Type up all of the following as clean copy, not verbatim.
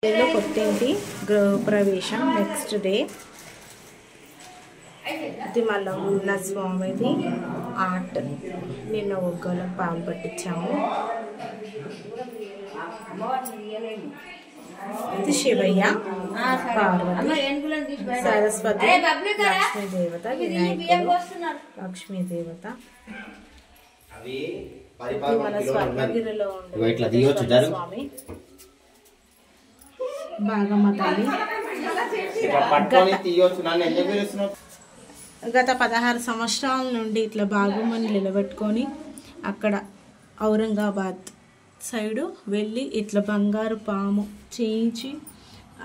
కొత్తింటి గృహప్రవేశం next day. ఇది మళ్ళీ ఉన్న స్వామిది ఆర్ట్. నిన్న ఒగ్గలో పాలు పట్టించాము. ఇది శివయ్య, పార్వతి, సరస్వతి, లక్ష్మీదేవత, వినాయకుడు, లక్ష్మీదేవత. మన స్వర్ణగిరిలో ఉండే స్వామి బాగమ్మ తల్లి. గత 16 సంవత్సరాల నుండి ఇట్లా బాగమ్మని నిలబెట్టుకొని అక్కడ ఔరంగాబాద్ సైడు వెళ్ళి ఇట్లా బంగారు పాము చేయించి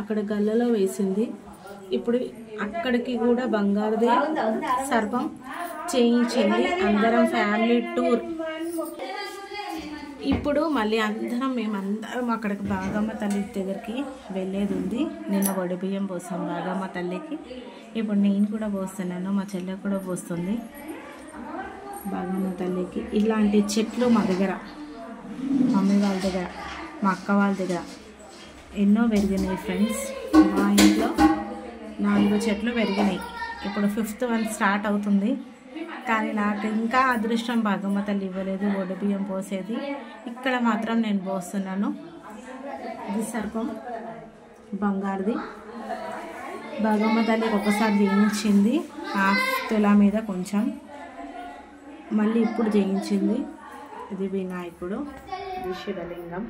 అక్కడ గల్లలో వేసింది. ఇప్పుడు అక్కడికి కూడా బంగారుదే సర్పం చేయించింది. అందరం ఫ్యామిలీ టూర్. ఇప్పుడు మళ్ళీ మేమందరం అక్కడికి బాగమ్మ తల్లి దగ్గరికి వెళ్ళేది ఉంది. నిన్న వడిబియ్యం పోస్తాం బాగమ్మ తల్లికి. ఇప్పుడు నేను కూడా పోస్తున్నాను, మా చెల్లె కూడా పోస్తుంది బాగమ్మ తల్లికి. ఇలాంటి చెట్లు మా దగ్గర, మమ్మీ వాళ్ళ దగ్గర, మా అక్క వాళ్ళ దగ్గర ఎన్నో పెరిగినాయి ఫ్రెండ్స్. మా ఇంట్లో 4 చెట్లు పెరిగినాయి. ఇప్పుడు 5th వన్ స్టార్ట్ అవుతుంది. కానీ నాకు ఇంకా అదృష్టం బాగమ్మ తల్లి ఇవ్వలేదు వడిబియ్యం పోసేది. ఇక్కడ మాత్రం నేను పోస్తున్నాను. ఇది సర్పం బంగారుది. బాగమ్మ తల్లికి ఒకసారి చేయించింది 1/2 తులా మీద కొంచెం, మళ్ళీ ఇప్పుడు చేయించింది. ఇది వినాయకుడు, ఇది శివలింగం,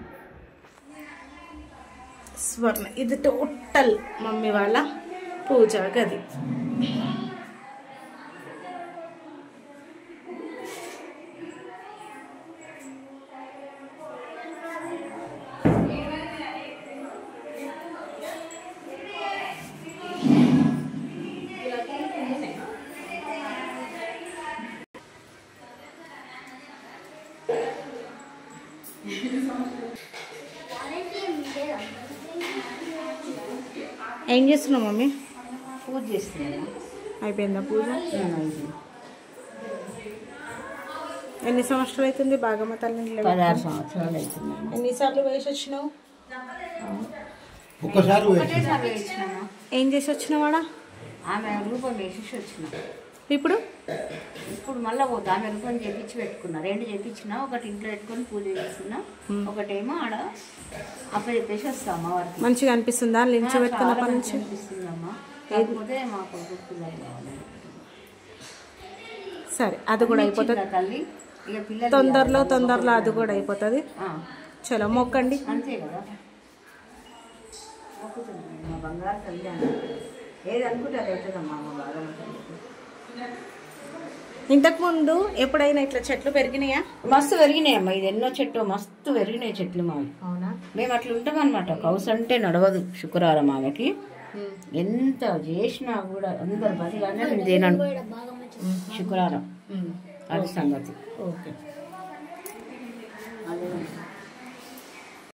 స్వర్ణ. ఇది టోటల్ మమ్మీ వాళ్ళ పూజా గది. ఏం చేస్తున్నావు మమ్మీ? పూజ చేస్తున్నాను. అయిపోయిందా పూజ? ఎన్ని సంవత్సరాలు అవుతుంది బాగమ్మ తల్లిని? 16 సంవత్సరాలు అవుతుంది. ఎన్నిసార్లు వేసి వచ్చినావు? ఒకటేసారి వేసినాను. ఏం చేసి వచ్చినావాడా? ఆమె రూపం వేసేసి వచ్చిన. ఇప్పుడు మళ్ళీ పోతా. ఆమె రూపం చేపించి పెట్టుకున్నా. 2 చేపించిన. ఒకటి ఇంట్లో పెట్టుకొని పూజ చేస్తున్నా, ఒకటేమో ఆడ అప్ప చెప్పేసి వస్తా అమ్మవారికి. మంచిగా అనిపిస్తుందా లించు పెట్టుకున్నప్పటి నుంచి? అనిపిస్తుందమ్మా. కాకపోతే మా కొడుకు పిల్లలు కావాలి. సరే, అది కూడా అయిపోతుంది తల్లి. ఇక పిల్లలు తొందరలో అది కూడా అయిపోతుంది. చలో మొక్కండి. అంతే కదా, మొక్కుతుంది మా బంగారు తల్లి అని. ఏది అనుకుంటే అది అవుతుందమ్మా మా బాగమ్మ తల్లికి. ఇంతకుముందు ఎప్పుడైనా ఇట్లా చెట్లు పెరిగినాయా? మస్తు పెరిగినాయమ్మా. ఇది ఎన్నో చెట్లు మస్తు పెరిగినాయి చెట్లు మావి. అవునా? మేము అట్లా ఉంటాం అనమాట. కౌసు అంటే నడవదు. శుక్రవారం ఆమెకి ఎంత చేసినా కూడా అందరు బతిగానే మేము తినను. శుక్రవారం అది సంగతి. ఓకే. అదే